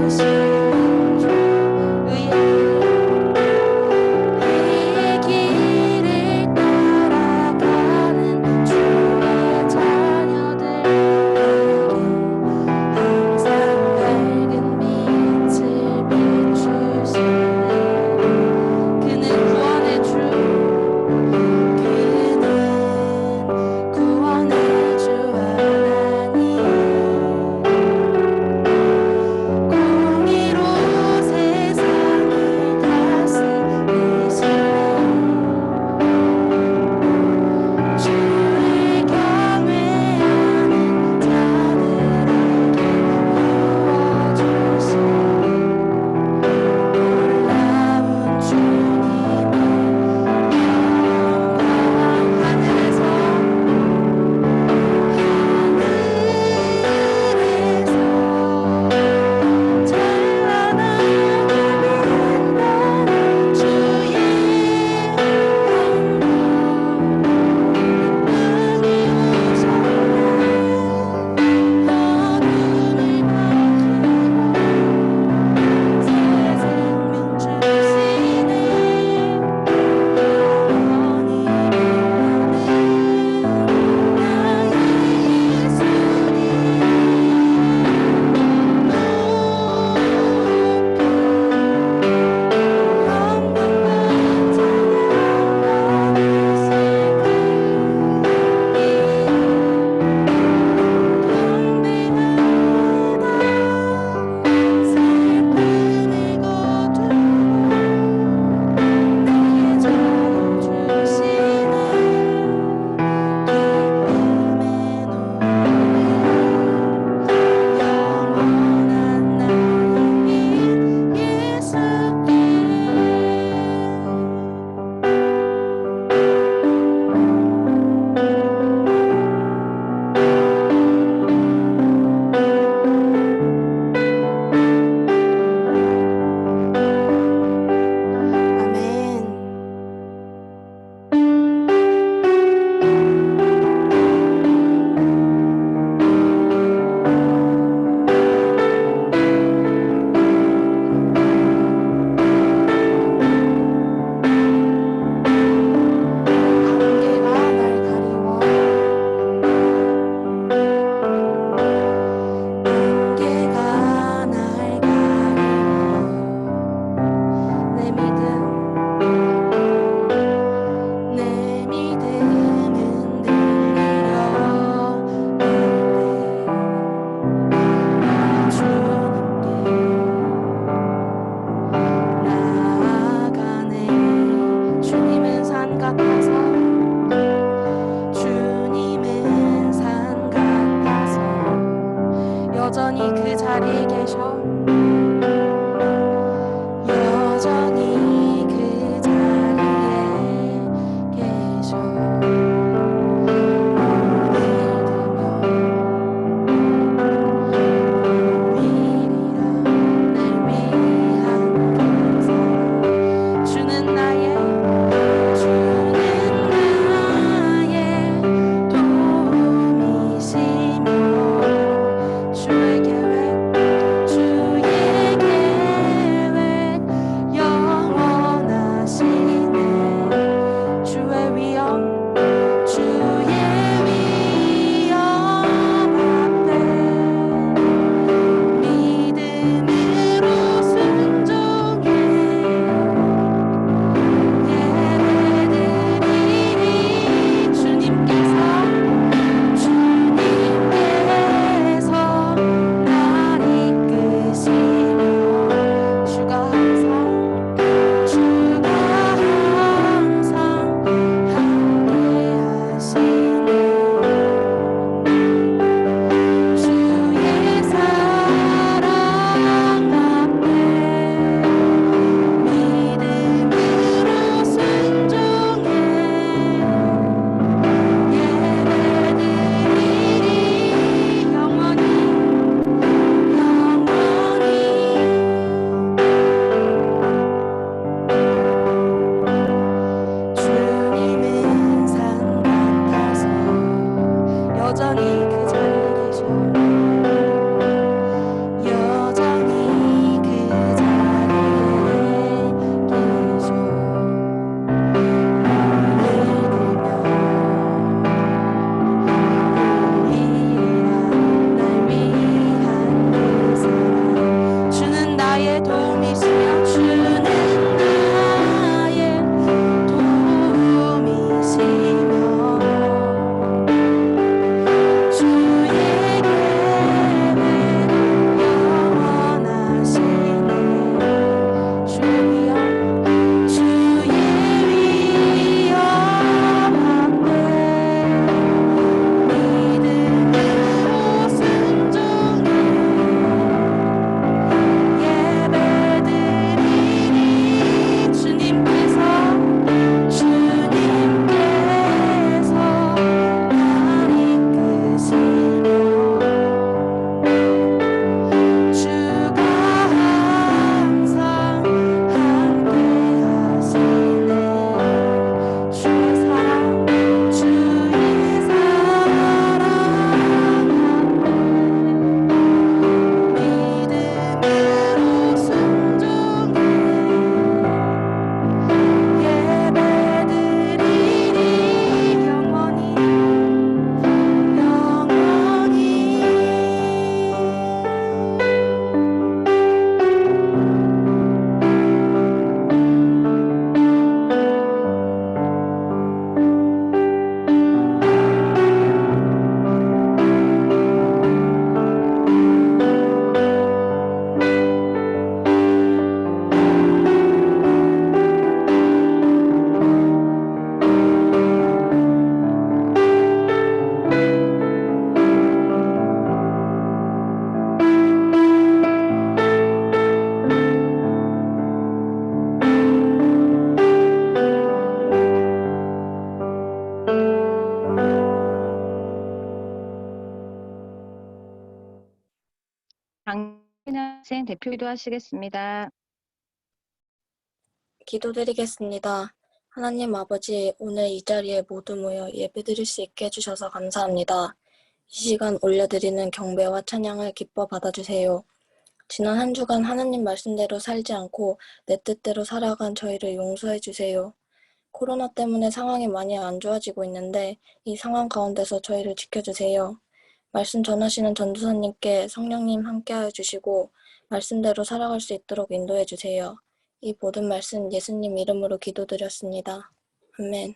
구원의 발표도 하시겠습니다. 기도드리겠습니다. 하나님 아버지, 오늘 이 자리에 모두 모여 예배드릴 수 있게 해주셔서 감사합니다. 이 시간 올려드리는 경배와 찬양을 기뻐 받아주세요. 지난 한 주간 하나님 말씀대로 살지 않고 내 뜻대로 살아간 저희를 용서해 주세요. 코로나 때문에 상황이 많이 안 좋아지고 있는데 이 상황 가운데서 저희를 지켜주세요. 말씀 전하시는 전도사님께 성령님 함께하여 주시고 말씀대로 살아갈 수 있도록 인도해 주세요. 이 모든 말씀 예수님 이름으로 기도드렸습니다. 아멘.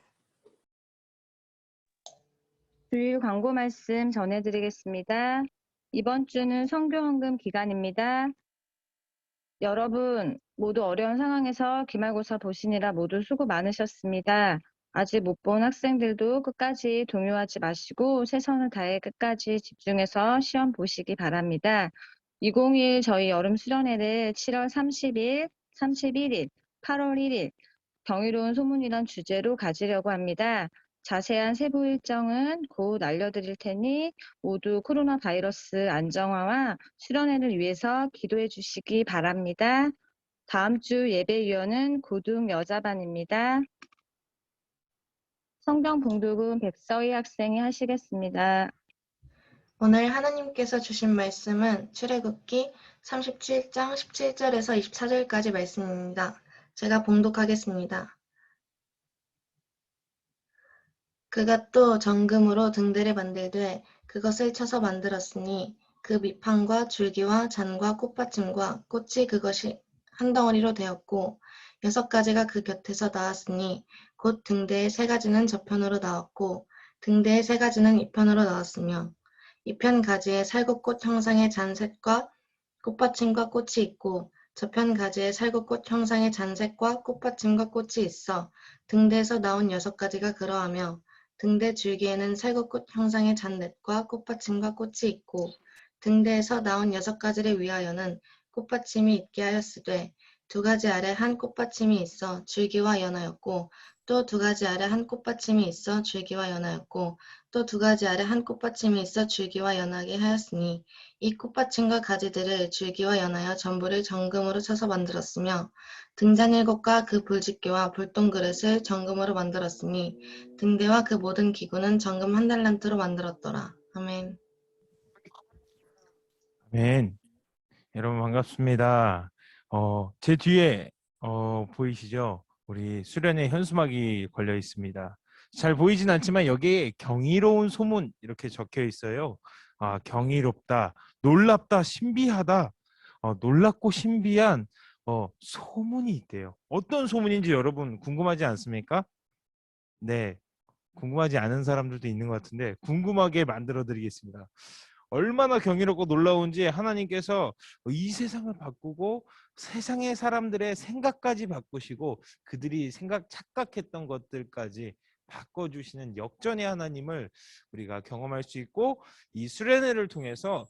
주일 광고 말씀 전해드리겠습니다. 이번 주는 성교헌금 기간입니다. 여러분 모두 어려운 상황에서 기말고사 보시느라 모두 수고 많으셨습니다. 아직 못 본 학생들도 끝까지 동요하지 마시고 최선을 다해 끝까지 집중해서 시험 보시기 바랍니다. 2021 저희 여름 수련회를 7월 30일, 31일, 8월 1일 경이로운 소문이란 주제로 가지려고 합니다. 자세한 세부 일정은 곧 알려드릴 테니 모두 코로나 바이러스 안정화와 수련회를 위해서 기도해 주시기 바랍니다. 다음 주 예배위원은 고등 여자반입니다. 성경 봉독은 백서희 학생이 하시겠습니다. 오늘 하나님께서 주신 말씀은 출애굽기 37장 17절에서 24절까지 말씀입니다. 제가 봉독하겠습니다. 그가 또 정금으로 등대를 만들되 그것을 쳐서 만들었으니 그 밑판과 줄기와 잔과 꽃받침과 꽃이 그것이 한 덩어리로 되었고 6가지가 그 곁에서 나왔으니 곧 등대의 3가지는 저편으로 나왔고 등대의 3가지는 이편으로 나왔으며 이편 가지에 살구꽃 형상의 잔셋과 꽃받침과 꽃이 있고 저편 가지에 살구꽃 형상의 잔셋과 꽃받침과 꽃이 있어 등대에서 나온 6가지가 그러하며 등대 줄기에는 살구꽃 형상의 잔넷과 꽃받침과 꽃이 있고 등대에서 나온 6가지를 위하여는 꽃받침이 있게 하였으되 2가지 아래 한 꽃받침이 있어 줄기와 연하였고 또 2가지 아래 한 꽃받침이 있어 줄기와 연하였고 또 2가지 아래 한 꽃받침이 있어 줄기와 연하게 하였으니 이 꽃받침과 가지들을 줄기와 연하여 전부를 정금으로 쳐서 만들었으며 등잔 7과 그 불집게와 불똥그릇을 정금으로 만들었으니 등대와 그 모든 기구는 정금 1달란트로 만들었더라. 아멘. 아멘. 여러분 반갑습니다. 제 뒤에 보이시죠? 우리 수련회 현수막이 걸려 있습니다. 잘 보이진 않지만 여기에 경이로운 소문 이렇게 적혀 있어요. 경이롭다, 놀랍다, 신비하다, 놀랍고 신비한 소문이 있대요. 어떤 소문인지 여러분 궁금하지 않습니까? 네, 궁금하지 않은 사람들도 있는 것 같은데 궁금하게 만들어 드리겠습니다. 얼마나 경이롭고 놀라운지 하나님께서 이 세상을 바꾸고 세상의 사람들의 생각까지 바꾸시고 그들이 착각했던 것들까지 바꿔주시는 역전의 하나님을 우리가 경험할 수 있고, 이 수련회를 통해서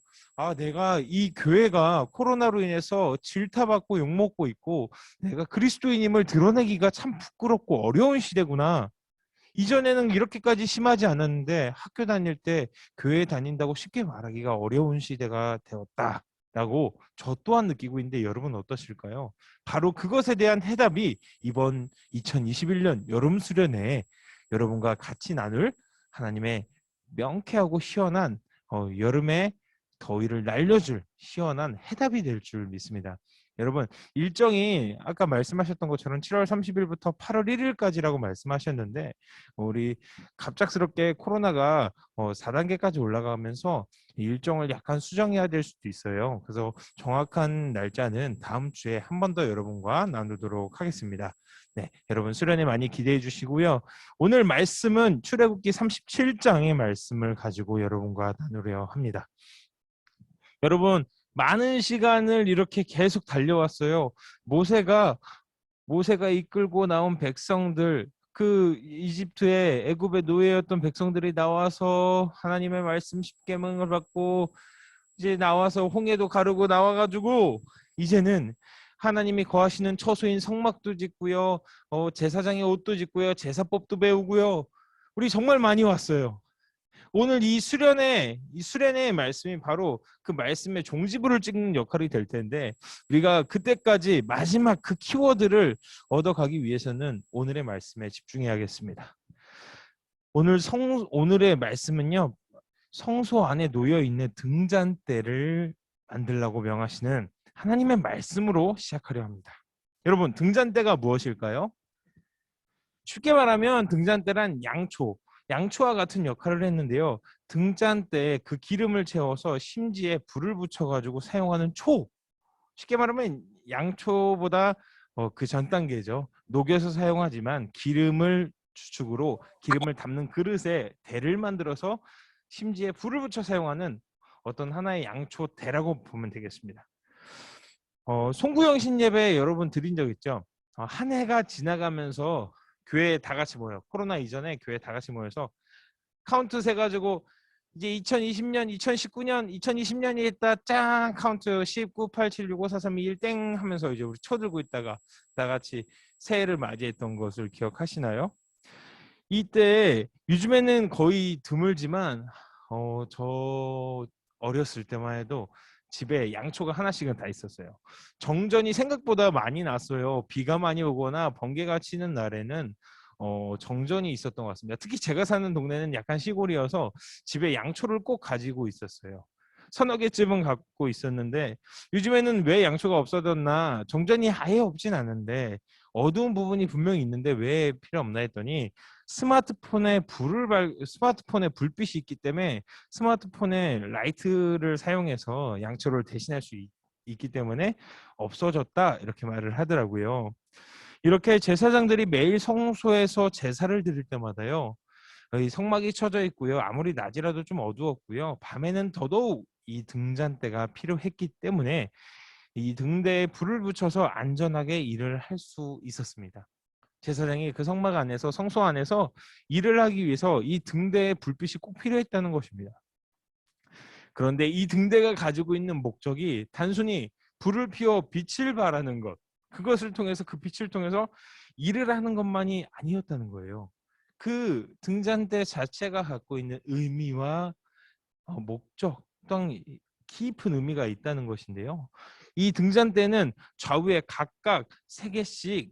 내가 이 교회가 코로나로 인해서 질타받고 욕먹고 있고 내가 그리스도인임을 드러내기가 참 부끄럽고 어려운 시대구나. 이전에는 이렇게까지 심하지 않았는데 학교 다닐 때 교회 다닌다고 쉽게 말하기가 어려운 시대가 되었다라고 저 또한 느끼고 있는데 여러분 어떠실까요? 바로 그것에 대한 해답이 이번 2021년 여름 수련회에 여러분과 같이 나눌 하나님의 명쾌하고 시원한 여름의 더위를 날려줄 시원한 해답이 될 줄 믿습니다. 여러분 일정이 아까 말씀하셨던 것처럼 7월 30일부터 8월 1일까지라고 말씀하셨는데 우리 갑작스럽게 코로나가 4단계까지 올라가면서 일정을 약간 수정해야 될 수도 있어요. 그래서 정확한 날짜는 다음 주에 한 번 더 여러분과 나누도록 하겠습니다. 네, 여러분 수련회 많이 기대해 주시고요. 오늘 말씀은 출애굽기 37장의 말씀을 가지고 여러분과 나누려 합니다. 여러분 많은 시간을 이렇게 계속 달려왔어요. 모세가 이끌고 나온 백성들, 그 이집트의 애굽의 노예였던 백성들이 나와서 하나님의 말씀 십계명을 받고 이제 나와서 홍해도 가르고 나와가지고 이제는 하나님이 거하시는 처소인 성막도 짓고요, 제사장의 옷도 짓고요, 제사법도 배우고요. 우리 정말 많이 왔어요. 오늘 이 수련의 말씀이 바로 그 말씀의 종지부를 찍는 역할이 될 텐데 우리가 그때까지 마지막 그 키워드를 얻어가기 위해서는 오늘의 말씀에 집중해야겠습니다. 오늘의 말씀은요. 성소 안에 놓여 있는 등잔대를 만들라고 명하시는 하나님의 말씀으로 시작하려 합니다. 여러분, 등잔대가 무엇일까요? 쉽게 말하면 등잔대란 양초와 같은 역할을 했는데요. 등잔대에 그 기름을 채워서 심지에 불을 붙여가지고 사용하는 쉽게 말하면 양초보다 그 전 단계죠. 녹여서 사용하지만 기름을 주축으로 기름을 담는 그릇에 대를 만들어서 심지에 불을 붙여 사용하는 어떤 하나의 양초대라고 보면 되겠습니다. 송구영 신예배 여러분 드린 적 있죠? 한 해가 지나가면서 교회에 다 같이 모여, 코로나 이전에 교회에 다 같이 모여서 카운트 세가지고 이제 2020년, 2019년, 2020년이 있다 짠 카운트 19, 8, 7, 6, 5, 4, 3, 2, 1 땡 하면서 이제 우리 초 들고 있다가 다 같이 새해를 맞이했던 것을 기억하시나요? 이때 요즘에는 거의 드물지만 저 어렸을 때만 해도 집에 양초가 하나씩은 다 있었어요. 정전이 생각보다 많이 났어요. 비가 많이 오거나 번개가 치는 날에는 정전이 있었던 것 같습니다. 특히 제가 사는 동네는 약간 시골이어서 집에 양초를 꼭 가지고 있었어요. 서너 개쯤은 갖고 있었는데 요즘에는 왜 양초가 없어졌나, 정전이 아예 없진 않은데 어두운 부분이 분명히 있는데 왜 필요 없나 했더니 스마트폰에 불빛이 있기 때문에 스마트폰에 라이트를 사용해서 양초를 대신할 수 있기 때문에 없어졌다 이렇게 말을 하더라고요. 이렇게 제사장들이 매일 성소에서 제사를 드릴 때마다요. 이 성막이 쳐져 있고요. 아무리 낮이라도 좀 어두웠고요. 밤에는 더더욱 이 등잔대가 필요했기 때문에 이 등대에 불을 붙여서 안전하게 일을 할 수 있었습니다. 제사장이 그 성막 안에서 성소 안에서 일을 하기 위해서 이 등대에 불빛이 꼭 필요했다는 것입니다. 그런데 이 등대가 가지고 있는 목적이 단순히 불을 피워 빛을 발하는 것, 그것을 통해서 그 빛을 통해서 일을 하는 것만이 아니었다는 거예요. 그 등잔대 자체가 갖고 있는 의미와 목적 또한 깊은 의미가 있다는 것인데요. 이 등잔대는 좌우에 각각 3개씩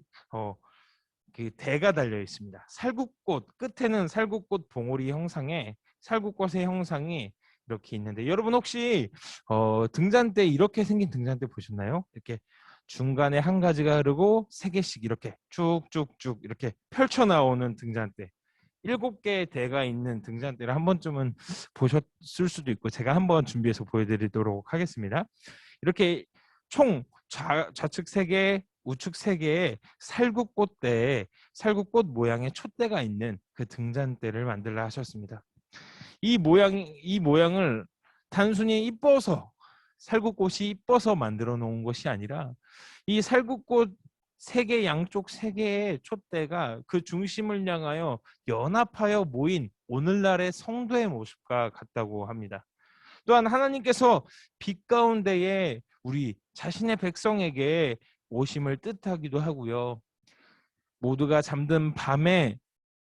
그 대가 달려 있습니다. 살구꽃 끝에는 살구꽃 봉오리 형상의 살구꽃의 형상이 이렇게 있는데 여러분 혹시 등잔대 이렇게 생긴 등잔대 보셨나요? 이렇게 중간에 한 가지가 흐르고 3개씩 이렇게 쭉쭉쭉 이렇게 펼쳐 나오는 등잔대. 7개의 대가 있는 등잔대를 한 번쯤은 보셨을 수도 있고 제가 한번 준비해서 보여드리도록 하겠습니다. 이렇게 총 좌측 3개, 우측 3개의 살구꽃 모양의 촛대가 있는 그 등잔대를 만들라 하셨습니다. 이 모양을 단순히 살구꽃이 이뻐서 만들어 놓은 것이 아니라 이 살구꽃 3개 양쪽 3개의 촛대가 그 중심을 향하여 연합하여 모인 오늘날의 성도의 모습과 같다고 합니다. 또한 하나님께서 빛 가운데에 우리 자신의 백성에게 오심을 뜻하기도 하고요. 모두가 잠든 밤에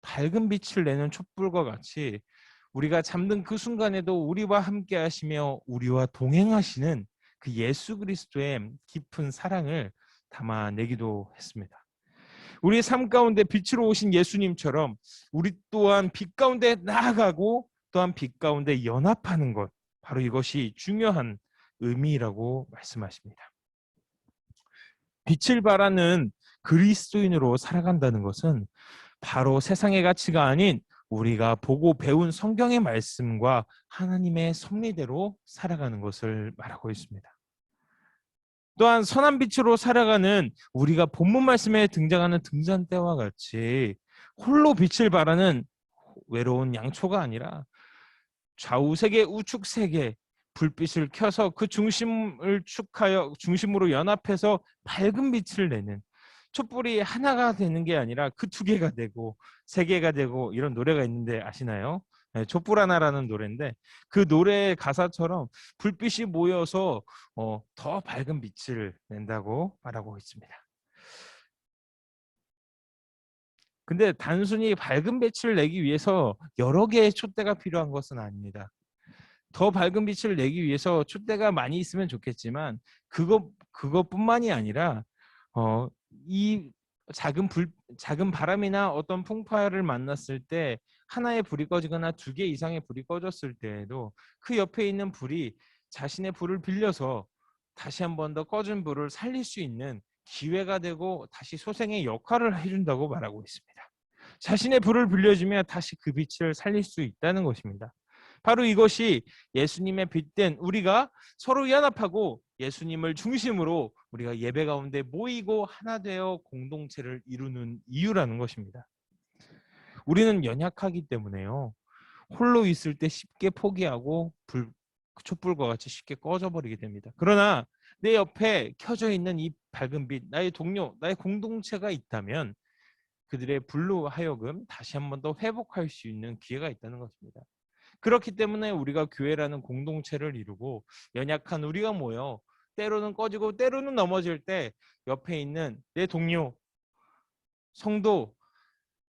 밝은 빛을 내는 촛불과 같이 우리가 잠든 그 순간에도 우리와 함께 하시며 우리와 동행하시는 그 예수 그리스도의 깊은 사랑을 담아내기도 했습니다. 우리의 삶 가운데 빛으로 오신 예수님처럼 우리 또한 빛 가운데 나아가고 또한 빛 가운데 연합하는 것, 바로 이것이 중요한 의미라고 말씀하십니다. 빛을 발하는 그리스도인으로 살아간다는 것은 바로 세상의 가치가 아닌 우리가 보고 배운 성경의 말씀과 하나님의 섭리대로 살아가는 것을 말하고 있습니다. 또한 선한 빛으로 살아가는 우리가 본문 말씀에 등장하는 등잔대와 같이 홀로 빛을 발하는 외로운 양초가 아니라 좌우 3개, 우측 3개 불빛을 켜서 그 중심으로 연합해서 밝은 빛을 내는 촛불이 하나가 되는 게 아니라 그 2개가 되고 3개가 되고 이런 노래가 있는데 아시나요? 네, 촛불 하나라는 노래인데 그 노래의 가사처럼 불빛이 모여서 더 밝은 빛을 낸다고 말하고 있습니다. 근데 단순히 밝은 빛을 내기 위해서 여러 개의 촛대가 필요한 것은 아닙니다. 더 밝은 빛을 내기 위해서 촛대가 많이 있으면 좋겠지만 그것뿐만이 아니라 이 작은 바람이나 어떤 풍파를 만났을 때 하나의 불이 꺼지거나 두 개 이상의 불이 꺼졌을 때에도 그 옆에 있는 불이 자신의 불을 빌려서 다시 한 번 더 꺼진 불을 살릴 수 있는 기회가 되고 다시 소생의 역할을 해준다고 말하고 있습니다. 자신의 불을 빌려주면 다시 그 빛을 살릴 수 있다는 것입니다. 바로 이것이 예수님의 빛된 우리가 서로 연합하고 예수님을 중심으로 우리가 예배 가운데 모이고 하나 되어 공동체를 이루는 이유라는 것입니다. 우리는 연약하기 때문에요. 홀로 있을 때 쉽게 포기하고 촛불과 같이 쉽게 꺼져버리게 됩니다. 그러나 내 옆에 켜져 있는 이 밝은 빛, 나의 동료, 나의 공동체가 있다면 그들의 불로 하여금 다시 한 번 더 회복할 수 있는 기회가 있다는 것입니다. 그렇기 때문에 우리가 교회라는 공동체를 이루고 연약한 우리가 모여 때로는 꺼지고 때로는 넘어질 때 옆에 있는 내 동료, 성도,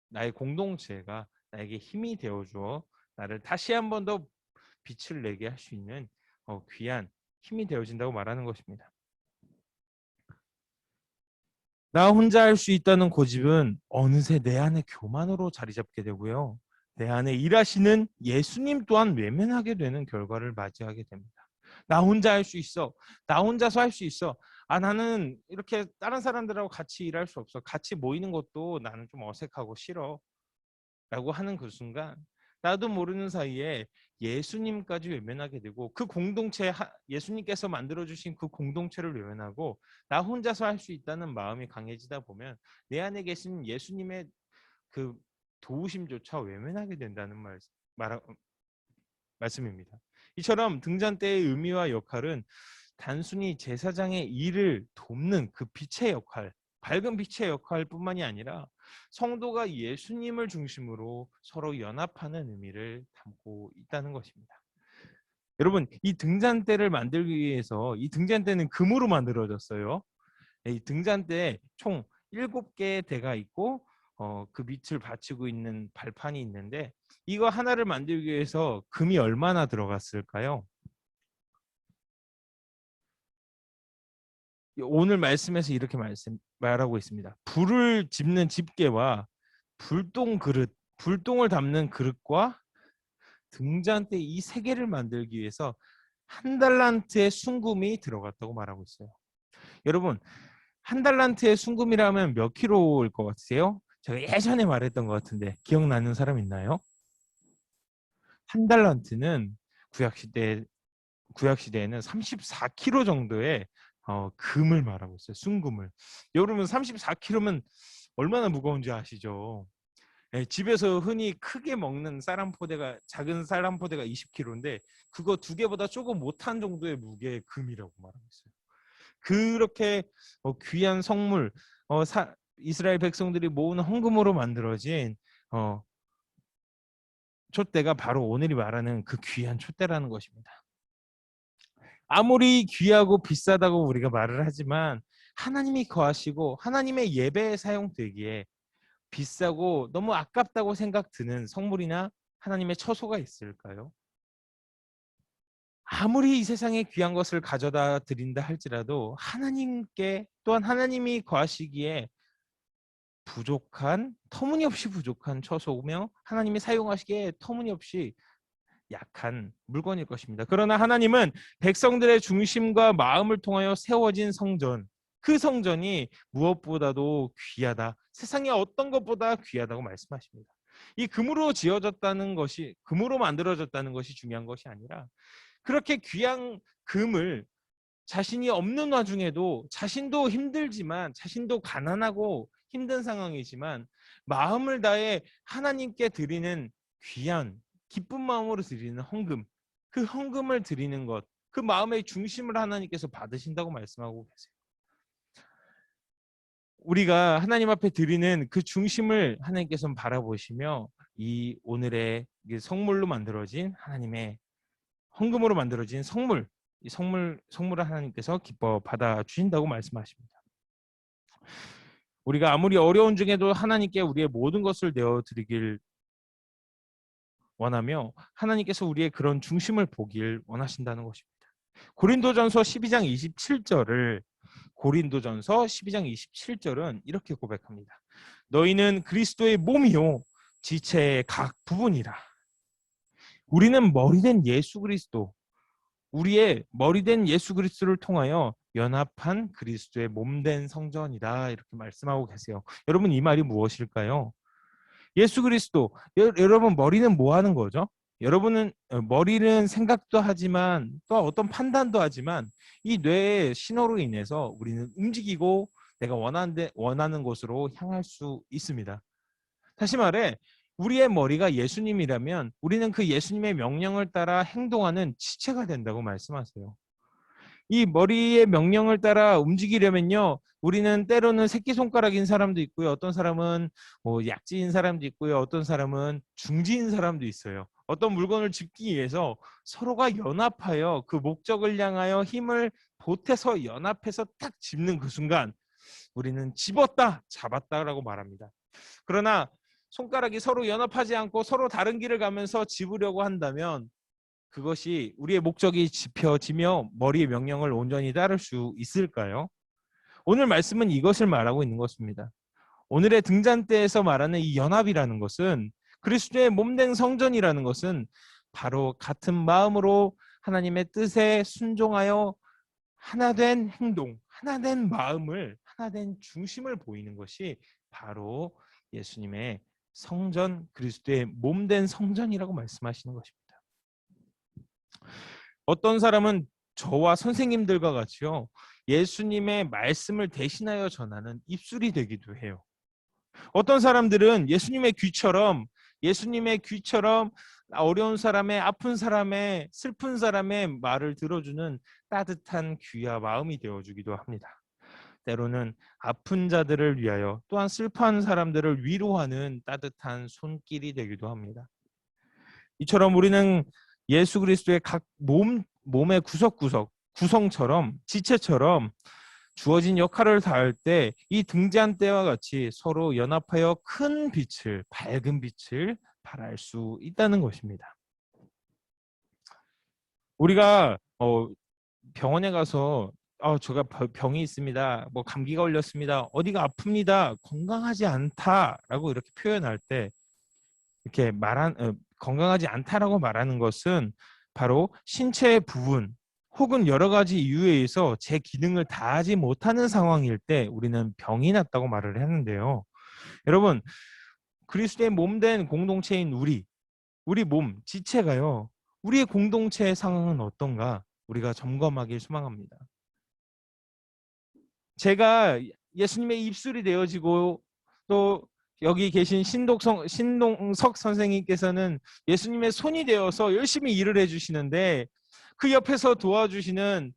나의 공동체가 나에게 힘이 되어주어 나를 다시 한 번 더 빛을 내게 할 수 있는 귀한 힘이 되어진다고 말하는 것입니다. 나 혼자 할 수 있다는 고집은 어느새 내 안에 교만으로 자리 잡게 되고요. 내 안에 일하시는 예수님 또한 외면하게 되는 결과를 맞이하게 됩니다. 나 혼자 할 수 있어. 나 혼자서 할 수 있어. 나는 이렇게 다른 사람들하고 같이 일할 수 없어. 같이 모이는 것도 나는 좀 어색하고 싫어. 라고 하는 그 순간 나도 모르는 사이에 예수님까지 외면하게 되고 그 공동체, 예수님께서 만들어주신 그 공동체를 외면하고 나 혼자서 할 수 있다는 마음이 강해지다 보면 내 안에 계신 예수님의 그 도우심조차 외면하게 된다는 말씀입니다. 이처럼 등잔 때의 의미와 역할은 단순히 제사장의 일을 돕는 그 빛의 역할, 밝은 빛의 역할뿐만이 아니라 성도가 예수님을 중심으로 서로 연합하는 의미를 담고 있다는 것입니다. 여러분, 이 등잔대를 만들기 위해서 이 등잔대는 금으로 만들어졌어요. 이 등잔대에 총 7개의 대가 있고 그 밑을 받치고 있는 발판이 있는데 이거 하나를 만들기 위해서 금이 얼마나 들어갔을까요? 오늘 말씀에서 이렇게 말하고 있습니다. 불을 집는 집게와 불똥을 담는 그릇과 등잔대 이 3개를 만들기 위해서 1달란트의 순금이 들어갔다고 말하고 있어요. 여러분, 1달란트의 순금이라면 몇 킬로일 것 같으세요? 제가 예전에 말했던 것 같은데 기억나는 사람 있나요? 1달란트는 구약시대에는 34kg 정도의 금을 말하고 있어요. 순금을. 여러분 34kg면 얼마나 무거운지 아시죠? 네, 집에서 흔히 크게 먹는 작은 쌀한포대가 20kg인데 그거 2개보다 조금 못한 정도의 무게의 금이라고 말하고 있어요. 그렇게 귀한 성물, 이스라엘 백성들이 모은 헌금으로 만들어진 촛대가 바로 오늘이 말하는 그 귀한 촛대라는 것입니다. 아무리 귀하고 비싸다고 우리가 말을 하지만 하나님이 거하시고 하나님의 예배에 사용되기에 비싸고 너무 아깝다고 생각 드는 성물이나 하나님의 처소가 있을까요? 아무리 이 세상에 귀한 것을 가져다 드린다 할지라도 하나님께 또한 하나님이 거하시기에 터무니없이 부족한 처소며 하나님이 사용하시기에 터무니없이 약한 물건일 것입니다. 그러나 하나님은 백성들의 중심과 마음을 통하여 세워진 성전, 그 성전이 무엇보다도 귀하다. 세상의 어떤 것보다 귀하다고 말씀하십니다. 이 금으로 만들어졌다는 것이 중요한 것이 아니라 그렇게 귀한 금을 자신이 없는 와중에도 자신도 힘들지만 자신도 가난하고 힘든 상황이지만 마음을 다해 하나님께 드리는 귀한 기쁜 마음으로 드리는 헌금, 그 헌금을 드리는 것, 그 마음의 중심을 하나님께서 받으신다고 말씀하고 계세요. 우리가 하나님 앞에 드리는 그 중심을 하나님께서는 바라보시며 이 오늘의 성물로 만들어진 하나님의 헌금으로 만들어진 이 성물을 하나님께서 기뻐 받아주신다고 말씀하십니다. 우리가 아무리 어려운 중에도 하나님께 우리의 모든 것을 내어드리길 원하며 하나님께서 우리의 그런 중심을 보길 원하신다는 것입니다. 고린도전서 12장 27절을 고린도전서 12장 27절은 이렇게 고백합니다. 너희는 그리스도의 몸이요 지체의 각 부분이라. 우리는 머리된 예수 그리스도, 우리의 머리된 예수 그리스도를 통하여 연합한 그리스도의 몸된 성전이다. 이렇게 말씀하고 계세요. 여러분, 이 말이 무엇일까요? 예수 그리스도, 여러분 머리는 뭐 하는 거죠? 여러분은 머리는 생각도 하지만 또 어떤 판단도 하지만 이 뇌의 신호로 인해서 우리는 움직이고 내가 원하는 곳으로 향할 수 있습니다. 다시 말해 우리의 머리가 예수님이라면 우리는 그 예수님의 명령을 따라 행동하는 지체가 된다고 말씀하세요. 이 머리의 명령을 따라 움직이려면요, 우리는 때로는 새끼손가락인 사람도 있고요, 어떤 사람은 뭐 약지인 사람도 있고요, 어떤 사람은 중지인 사람도 있어요. 어떤 물건을 짚기 위해서 서로가 연합하여 그 목적을 향하여 힘을 보태서 연합해서 딱 짚는 그 순간 우리는 집었다, 잡았다라고 말합니다. 그러나 손가락이 서로 연합하지 않고 서로 다른 길을 가면서 집으려고 한다면 그것이 우리의 목적이 짚혀지며 머리의 명령을 온전히 따를 수 있을까요? 오늘 말씀은 이것을 말하고 있는 것입니다. 오늘의 등잔대에서 말하는 이 연합이라는 것은, 그리스도의 몸된 성전이라는 것은 바로 같은 마음으로 하나님의 뜻에 순종하여 하나된 행동, 하나된 마음을, 하나된 중심을 보이는 것이 바로 예수님의 성전, 그리스도의 몸된 성전이라고 말씀하시는 것입니다. 어떤 사람은 저와 선생님들과 같이요, 예수님의 말씀을 대신하여 전하는 입술이 되기도 해요. 어떤 사람들은 예수님의 귀처럼 어려운 사람의, 아픈 사람의, 슬픈 사람의 말을 들어주는 따뜻한 귀와 마음이 되어주기도 합니다. 때로는 아픈 자들을 위하여 또한 슬퍼하는 사람들을 위로하는 따뜻한 손길이 되기도 합니다. 이처럼 우리는 예수 그리스도의 각 몸의 구석구석, 구성처럼, 지체처럼 주어진 역할을 다할 때 이 등잔대와 같이 서로 연합하여 큰 빛을, 밝은 빛을 발할 수 있다는 것입니다. 우리가 병원에 가서 제가 병이 있습니다, 뭐 감기가 걸렸습니다, 어디가 아픕니다, 건강하지 않다라고 이렇게 표현할 때 이렇게 건강하지 않다라고 말하는 것은 바로 신체의 부분 혹은 여러 가지 이유에 의해서 제 기능을 다하지 못하는 상황일 때 우리는 병이 났다고 말을 했는데요. 여러분, 그리스도의 몸된 공동체인 우리 몸, 지체가요, 우리의 공동체의 상황은 어떤가 우리가 점검하길 소망합니다. 제가 예수님의 입술이 되어지고 또 여기 계신 신동석 선생님께서는 예수님의 손이 되어서 열심히 일을 해주시는데 그 옆에서 도와주시는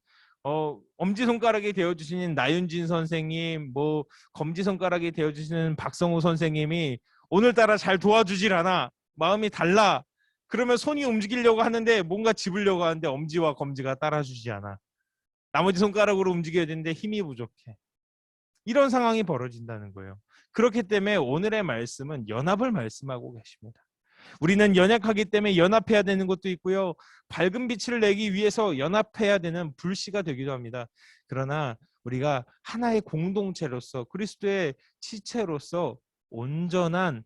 엄지손가락이 되어주시는 나윤진 선생님, 뭐 검지손가락이 되어주시는 박성우 선생님이 오늘따라 잘 도와주질 않아, 마음이 달라, 그러면 손이 움직이려고 하는데 뭔가 집으려고 하는데 엄지와 검지가 따라주지 않아, 나머지 손가락으로 움직여야 되는데 힘이 부족해. 이런 상황이 벌어진다는 거예요. 그렇기 때문에 오늘의 말씀은 연합을 말씀하고 계십니다. 우리는 연약하기 때문에 연합해야 되는 것도 있고요, 밝은 빛을 내기 위해서 연합해야 되는 불씨가 되기도 합니다. 그러나 우리가 하나의 공동체로서, 그리스도의 지체로서 온전한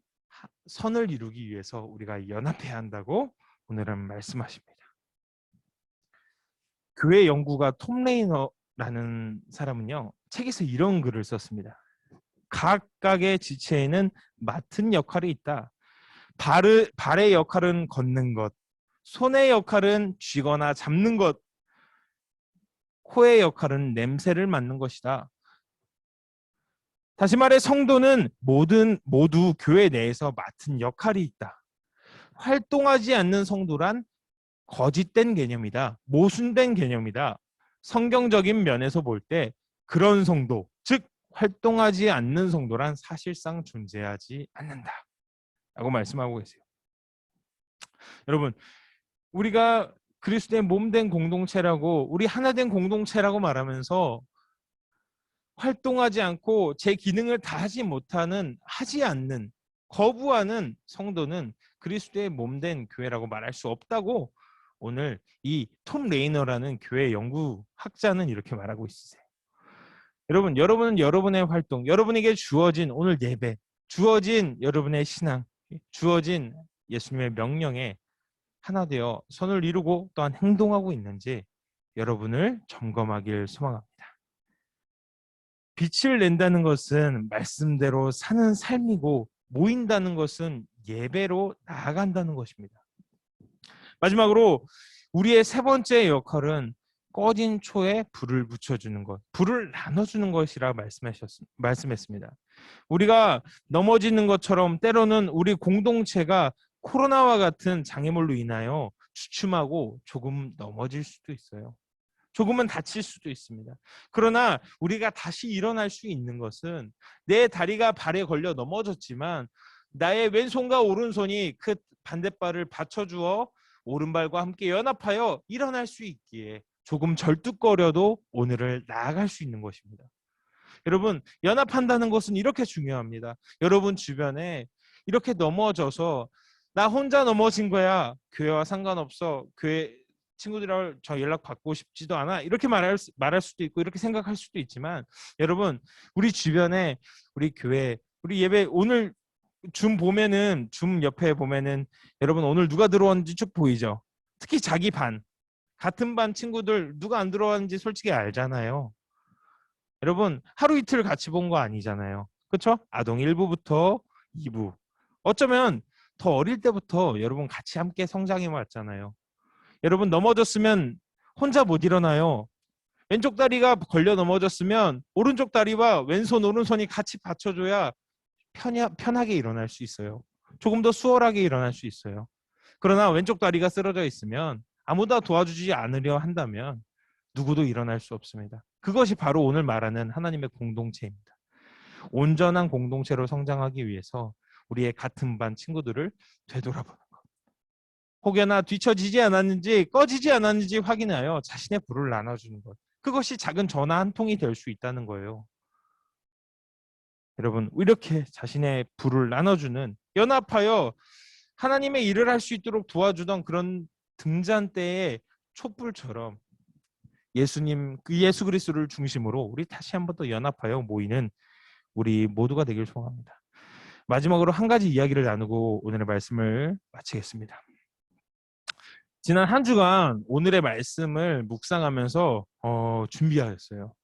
선을 이루기 위해서 우리가 연합해야 한다고 오늘은 말씀하십니다. 교회 연구가 톰 레이너라는 사람은요, 책에서 이런 글을 썼습니다. 각각의 지체에는 맡은 역할이 있다. 발의 역할은 걷는 것, 손의 역할은 쥐거나 잡는 것, 코의 역할은 냄새를 맡는 것이다. 다시 말해 성도는 모두 교회 내에서 맡은 역할이 있다. 활동하지 않는 성도란 거짓된 개념이다. 모순된 개념이다. 성경적인 면에서 볼 때 그런 성도, 즉 활동하지 않는 성도란 사실상 존재하지 않는다 라고 말씀하고 계세요. 여러분, 우리가 그리스도의 몸된 공동체라고, 우리 하나된 공동체라고 말하면서 활동하지 않고 제 기능을 다하지 못하는, 하지 않는, 거부하는 성도는 그리스도의 몸된 교회라고 말할 수 없다고 오늘 이 톰 레이너라는 교회 연구학자는 이렇게 말하고 있으세요. 여러분, 여러분은 여러분의 활동, 여러분에게 주어진 오늘 예배, 주어진 여러분의 신앙, 주어진 예수님의 명령에 하나 되어 선을 이루고 또한 행동하고 있는지 여러분을 점검하길 소망합니다. 빛을 낸다는 것은 말씀대로 사는 삶이고, 모인다는 것은 예배로 나아간다는 것입니다. 마지막으로 우리의 세 번째 역할은 꺼진 초에 불을 붙여주는 것, 불을 나눠주는 것이라 말씀했습니다. 우리가 넘어지는 것처럼 때로는 우리 공동체가 코로나와 같은 장애물로 인하여 주춤하고 조금 넘어질 수도 있어요. 조금은 다칠 수도 있습니다. 그러나 우리가 다시 일어날 수 있는 것은 내 다리가 발에 걸려 넘어졌지만 나의 왼손과 오른손이 그 반대발을 받쳐주어 오른발과 함께 연합하여 일어날 수 있기에 조금 절뚝거려도 오늘을 나아갈 수 있는 것입니다. 여러분, 연합한다는 것은 이렇게 중요합니다. 여러분 주변에 이렇게 넘어져서 나 혼자 넘어진 거야, 교회와 상관없어, 교회 친구들하고 저 연락 받고 싶지도 않아, 이렇게 말할 수도 있고 이렇게 생각할 수도 있지만, 여러분 우리 주변에 우리 교회, 우리 예배 오늘 줌 옆에 보면은 여러분 오늘 누가 들어왔는지 쭉 보이죠? 특히 자기 반, 같은 반 친구들 누가 안 들어왔는지 솔직히 알잖아요. 여러분 하루 이틀 같이 본 거 아니잖아요. 그렇죠? 아동 1부부터 2부, 어쩌면 더 어릴 때부터 여러분 같이 함께 성장해 왔잖아요. 여러분 넘어졌으면 혼자 못 일어나요. 왼쪽 다리가 걸려 넘어졌으면 오른쪽 다리와 왼손 오른손이 같이 받쳐줘야 편하게 일어날 수 있어요. 조금 더 수월하게 일어날 수 있어요. 그러나 왼쪽 다리가 쓰러져 있으면 아무도 도와주지 않으려 한다면 누구도 일어날 수 없습니다. 그것이 바로 오늘 말하는 하나님의 공동체입니다. 온전한 공동체로 성장하기 위해서 우리의 같은 반 친구들을 되돌아보는 것, 혹여나 뒤처지지 않았는지 꺼지지 않았는지 확인하여 자신의 불을 나눠주는 것, 그것이 작은 전화 한 통이 될 수 있다는 거예요. 여러분 이렇게 자신의 불을 나눠주는, 연합하여 하나님의 일을 할 수 있도록 도와주던 그런 등잔대의 촛불처럼 예수 그리스도를 중심으로 우리 다시 한 번 더 연합하여 모이는 우리 모두가 되길 소원합니다. 마지막으로 한 가지 이야기를 나누고 오늘의 말씀을 마치겠습니다. 지난 한 주간 오늘의 말씀을 묵상하면서 준비하였어요.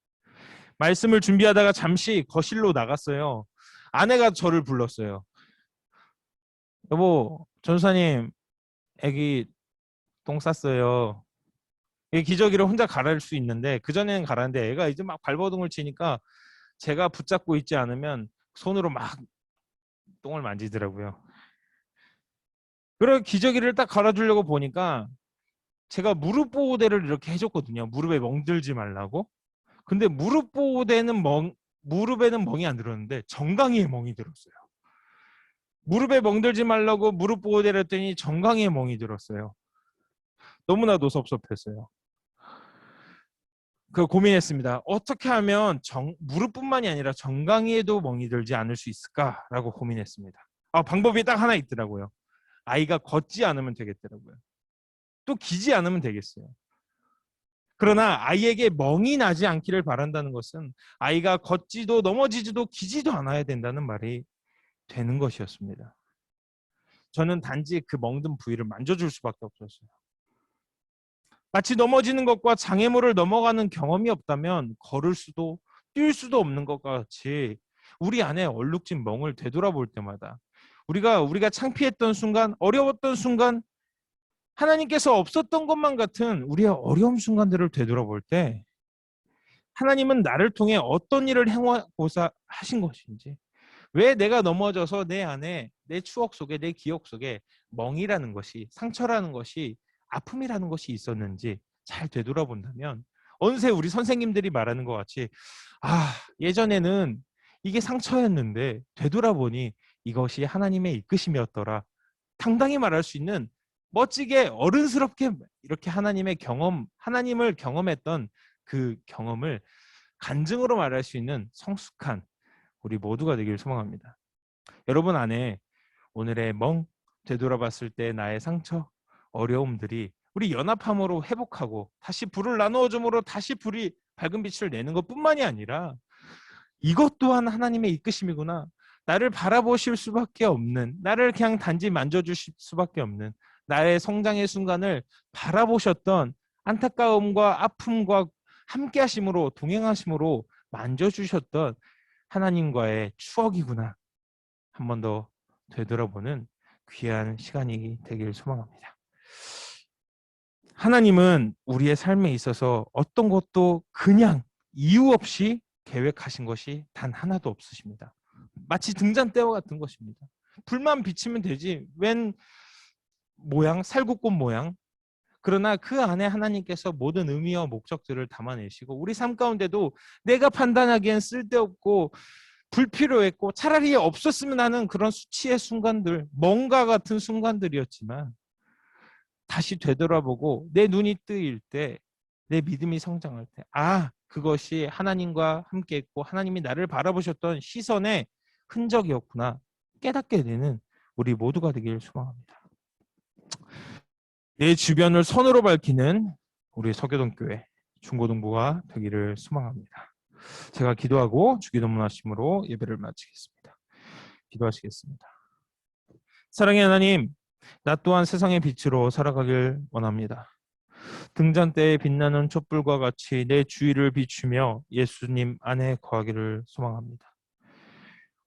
말씀을 준비하다가 잠시 거실로 나갔어요. 아내가 저를 불렀어요. 여보, 전사님 애기 똥 쌌어요. 기저귀를 혼자 갈아줄 수 있는데 그전에는 갈았는데 애가 이제 막 발버둥을 치니까 제가 붙잡고 있지 않으면 손으로 막 똥을 만지더라고요. 그래서 기저귀를 딱 갈아주려고 보니까 제가 무릎 보호대를 이렇게 해줬거든요. 무릎에 멍들지 말라고. 근데 무릎에는 멍이 안 들었는데 정강이에 멍이 들었어요. 무릎에 멍들지 말라고 무릎 보호대를 했더니 정강이에 멍이 들었어요. 너무나도 섭섭했어요. 그 고민했습니다. 어떻게 하면 무릎뿐만이 아니라 정강이에도 멍이 들지 않을 수 있을까라고 고민했습니다. 방법이 딱 하나 있더라고요. 아이가 걷지 않으면 되겠더라고요. 또 기지 않으면 되겠어요. 그러나 아이에게 멍이 나지 않기를 바란다는 것은 아이가 걷지도 넘어지지도 기지도 않아야 된다는 말이 되는 것이었습니다. 저는 단지 그 멍든 부위를 만져줄 수밖에 없었어요. 마치 넘어지는 것과 장애물을 넘어가는 경험이 없다면 걸을 수도 뛸 수도 없는 것과 같이 우리 안에 얼룩진 멍을 되돌아볼 때마다 우리가 창피했던 순간, 어려웠던 순간, 하나님께서 없었던 것만 같은 우리의 어려운 순간들을 되돌아볼 때 하나님은 나를 통해 어떤 일을 행하고자 하신 것인지, 왜 내가 넘어져서 내 안에, 내 추억 속에, 내 기억 속에 멍이라는 것이, 상처라는 것이, 아픔이라는 것이 있었는지 잘 되돌아본다면 어느새 우리 선생님들이 말하는 것 같이 예전에는 이게 상처였는데 되돌아보니 이것이 하나님의 이끄심이었더라, 당당히 말할 수 있는, 멋지게 어른스럽게 이렇게 하나님을 경험했던 그 경험을 간증으로 말할 수 있는 성숙한 우리 모두가 되길 소망합니다. 여러분 안에 오늘의 되돌아봤을 때 나의 상처, 어려움들이 우리 연합함으로 회복하고 다시 불을 나누어 줌으로 다시 불이 밝은 빛을 내는 것뿐만이 아니라 이것 또한 하나님의 이끄심이구나. 나를 바라보실 수밖에 없는, 나를 그냥 단지 만져주실 수밖에 없는 나의 성장의 순간을 바라보셨던 안타까움과 아픔과 함께 하심으로 동행하심으로 만져주셨던 하나님과의 추억이구나. 한 번 더 되돌아보는 귀한 시간이 되길 소망합니다. 하나님은 우리의 삶에 있어서 어떤 것도 그냥 이유 없이 계획하신 것이 단 하나도 없으십니다. 마치 등잔대와 같은 것입니다. 불만 비치면 되지. 웬 모양, 살구꽃 모양. 그러나 그 안에 하나님께서 모든 의미와 목적들을 담아내시고 우리 삶 가운데도 내가 판단하기엔 쓸데없고 불필요했고 차라리 없었으면 하는 그런 수치의 순간들, 뭔가 같은 순간들이었지만 다시 되돌아보고 내 눈이 뜨일 때, 내 믿음이 성장할 때, 그것이 하나님과 함께 있고 하나님이 나를 바라보셨던 시선의 흔적이었구나 깨닫게 되는 우리 모두가 되길 소망합니다. 내 주변을 선으로 밝히는 우리 서교동교회 중고등부가 되기를 소망합니다. 제가 기도하고 주기도문하심으로 예배를 마치겠습니다. 기도하시겠습니다. 사랑의 하나님, 나 또한 세상의 빛으로 살아가길 원합니다. 등잔대에 빛나는 촛불과 같이 내 주위를 비추며 예수님 안에 거하기를 소망합니다.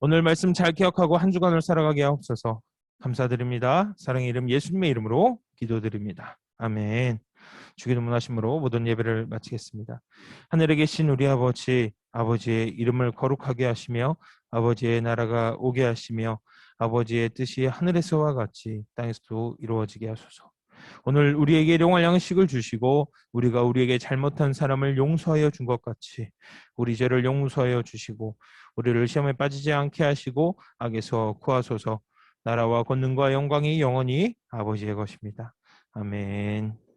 오늘 말씀 잘 기억하고 한 주간을 살아가게 하옵소서. 감사드립니다. 사랑의 이름 예수님의 이름으로 기도드립니다. 아멘. 주기도문하심으로 모든 예배를 마치겠습니다. 하늘에 계신 우리 아버지, 아버지의 이름을 거룩하게 하시며 아버지의 나라가 오게 하시며 아버지의 뜻이 하늘에서와 같이 땅에서도 이루어지게 하소서. 오늘 우리에게 일용할 양식을 주시고 우리가 우리에게 잘못한 사람을 용서하여 준 것 같이 우리 죄를 용서하여 주시고 우리를 시험에 빠지지 않게 하시고 악에서 구하소서. 나라와 권능과 영광이 영원히 아버지의 것입니다. 아멘.